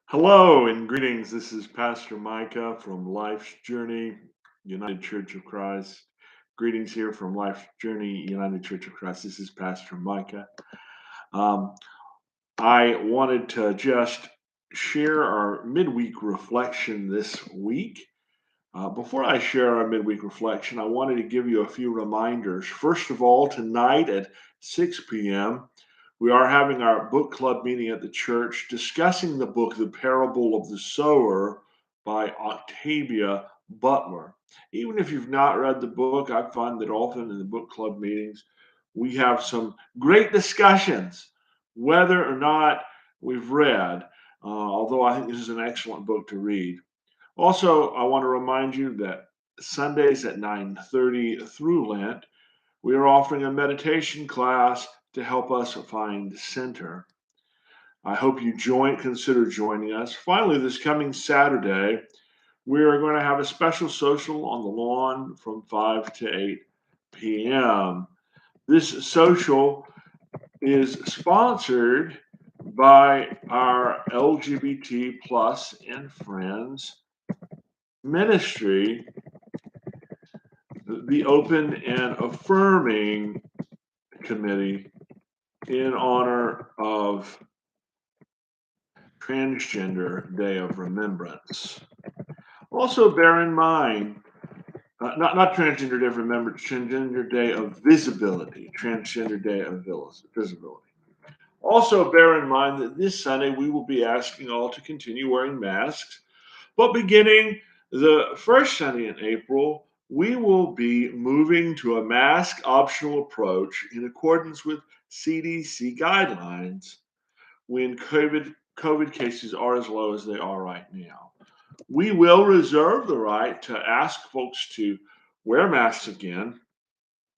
Hello and greetings. This is Pastor Micah from Life's Journey United Church of Christ. Greetings here from Life's Journey United Church of Christ. This is Pastor Micah. Um, I wanted to just share our midweek reflection this week. Before I share our midweek reflection, I wanted to give you a few reminders. First of all, tonight at 6 p.m., we are having our book club meeting at the church discussing the book, The Parable of the Sower by Octavia Butler. Even if you've not read the book, I find that often in the book club meetings, we have some great discussions, whether or not we've read, although I think this is an excellent book to read. Also, I want to remind you that Sundays at 9:30 through Lent, we are offering a meditation class to help us find center. I hope you consider joining us. Finally, this coming Saturday, we are going to have a special social on the lawn from 5 to 8 p.m. This social is sponsored by our LGBT plus and friends ministry, the Open and Affirming Committee, in honor of Transgender Day of Remembrance. Also, bear in mind, not Transgender Day of Remembrance, Transgender Day of Visibility, Transgender Day of Visibility. Also, bear in mind that this Sunday we will be asking all to continue wearing masks, but beginning the first Sunday in April, we will be moving to a mask optional approach in accordance with CDC guidelines when COVID cases are as low as they are right now. We will reserve the right to ask folks to wear masks again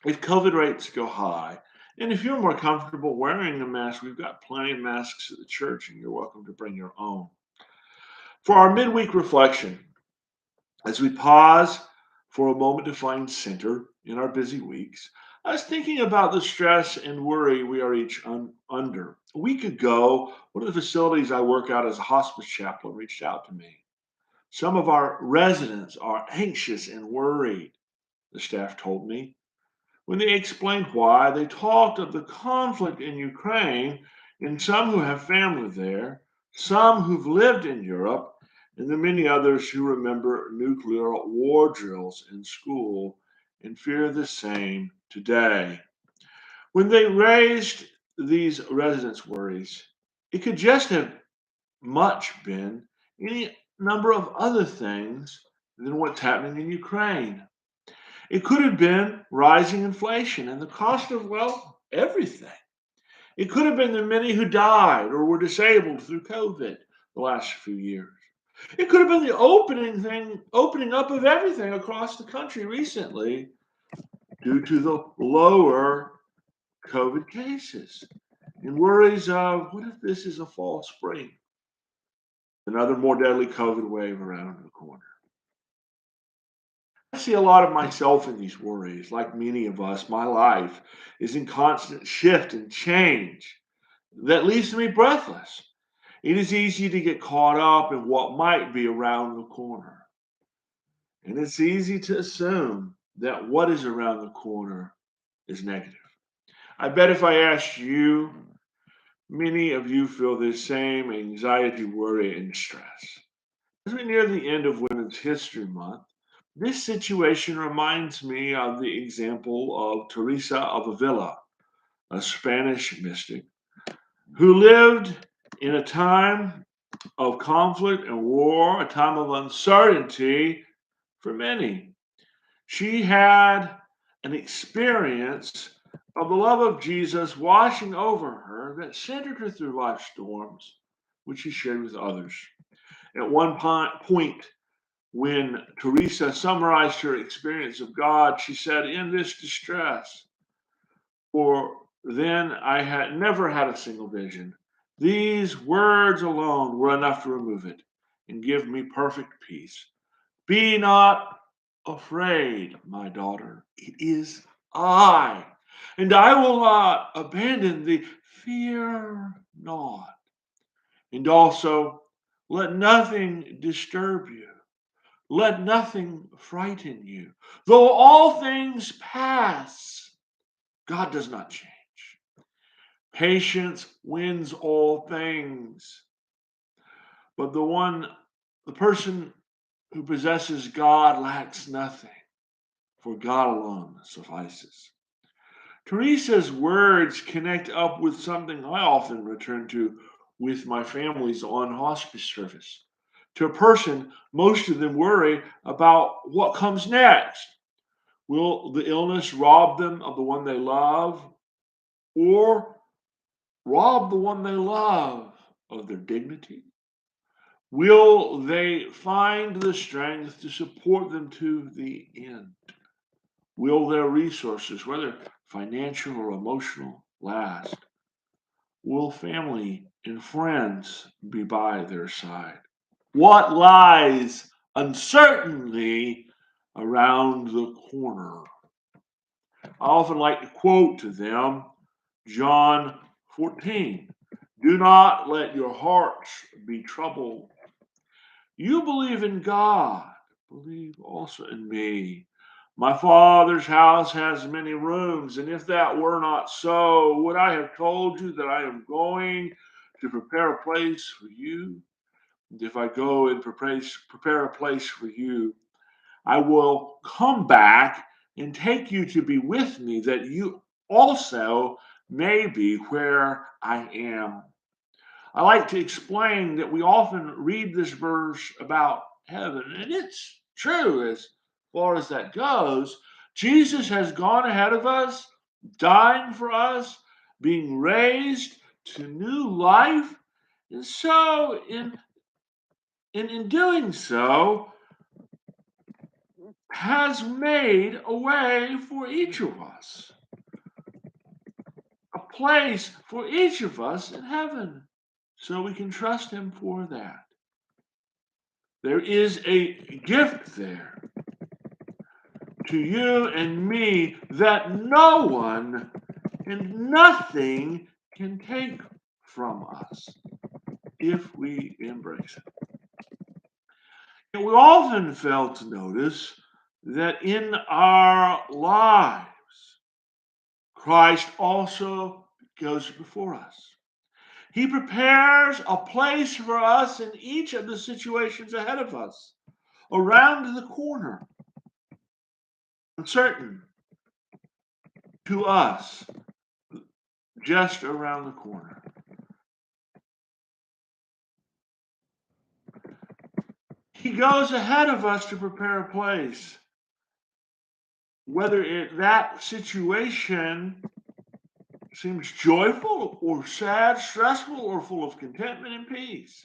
if COVID rates go high. And if you're more comfortable wearing a mask, we've got plenty of masks at the church, and you're welcome to bring your own. For our midweek reflection, as we pause for a moment to find center in our busy weeks, I was thinking about the stress and worry we are each under. A week ago, one of the facilities I work at as a hospice chaplain reached out to me. Some of our residents are anxious and worried, the staff told me. When they explained why, they talked of the conflict in Ukraine and some who have family there, some who've lived in Europe, and the many others who remember nuclear war drills in school and fear the same today. When they raised these residents' worries, it could just have much been any number of other things than what's happening in Ukraine. It could have been rising inflation and the cost of, well, everything. It could have been the many who died or were disabled through COVID the last few years. It could have been the opening up of everything across the country recently due to the lower COVID cases and worries of what if this is a false spring, another more deadly COVID wave around the corner. I see a lot of myself in these worries. Like many of us, my life is in constant shift and change that leaves me breathless. It is easy to get caught up in what might be around the corner. And it's easy to assume that what is around the corner is negative. I bet if I asked you, many of you feel the same anxiety, worry, and stress. As we near the end of Women's History Month, this situation reminds me of the example of Teresa of Avila, a Spanish mystic who lived in a time of conflict and war, a time of uncertainty for many. She had an experience of the love of Jesus washing over her that centered her through life's storms, which she shared with others. At one point, when Teresa summarized her experience of God, she said, "In this distress, for then I had never had a single vision. These words alone were enough to remove it and give me perfect peace. Be not afraid, my daughter. It is I, and I will not abandon thee. Fear not." And also, Let nothing disturb you. Let nothing frighten you. Though all things pass, God does not change. Patience wins all things. But the person who possesses God lacks nothing, for God alone suffices. Teresa's words connect up with something I often return to with my families on hospice service. To a person, most of them worry about what comes next. Will the illness rob them of the one they love, or rob the one they love of their dignity? Will they find the strength to support them to the end? Will their resources, whether financial or emotional, last? Will family and friends be by their side? What lies uncertainly around the corner? I often like to quote to them John 14. Do not let your hearts be troubled. You believe in God, believe also in me. My Father's house has many rooms, and if that were not so, would I have told you that I am going to prepare a place for you? And if I go and prepare a place for you, I will come back and take you to be with me, that you also may be where I am. I like to explain that we often read this verse about heaven, and it's true as far as that goes. Jesus has gone ahead of us, dying for us, being raised to new life. And so, in doing so, has made a way for each of us, a place for each of us in heaven, so we can trust Him for that. There is a gift there to you and me that no one and nothing can take from us if we embrace it. And we often fail to notice that in our lives, Christ also goes before us. He prepares a place for us in each of the situations ahead of us, around the corner, uncertain to us, just around the corner. He goes ahead of us to prepare a place, whether that situation seems joyful or sad, stressful, or full of contentment and peace.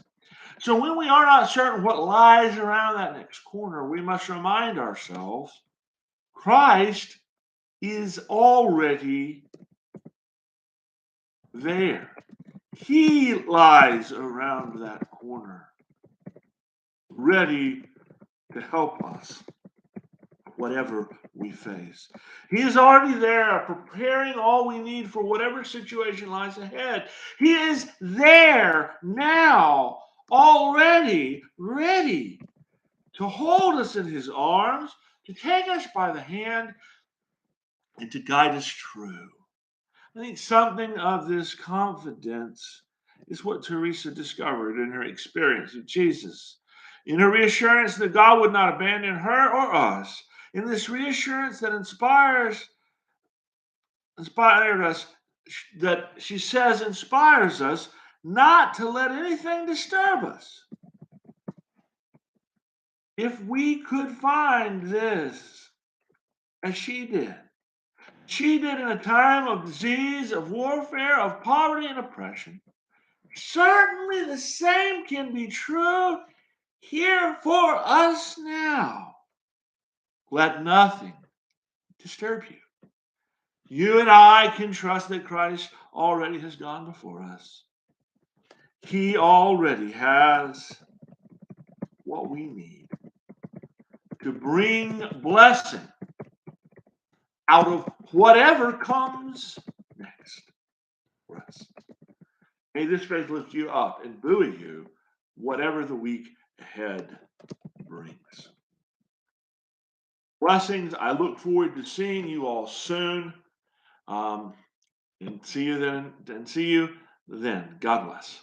So when we are not certain what lies around that next corner, we must remind ourselves Christ is already there. He lies around that corner, ready to help us, whatever we face. He is already there, preparing all we need for whatever situation lies ahead. He is there now, already ready to hold us in His arms, to take us by the hand, and to guide us through. I think something of this confidence is what Teresa discovered in her experience of Jesus. In her reassurance that God would not abandon her or us, in this reassurance that inspired us, that she says inspires us not to let anything disturb us. If we could find this as she did in a time of disease, of warfare, of poverty and oppression, certainly the same can be true here for us now. Let nothing disturb you. You and I can trust that Christ already has gone before us. He already has what we need to bring blessing out of whatever comes next for us. May this faith lift you up and buoy you whatever the week ahead brings. Blessings. I look forward to seeing you all soon. And see you then. God bless.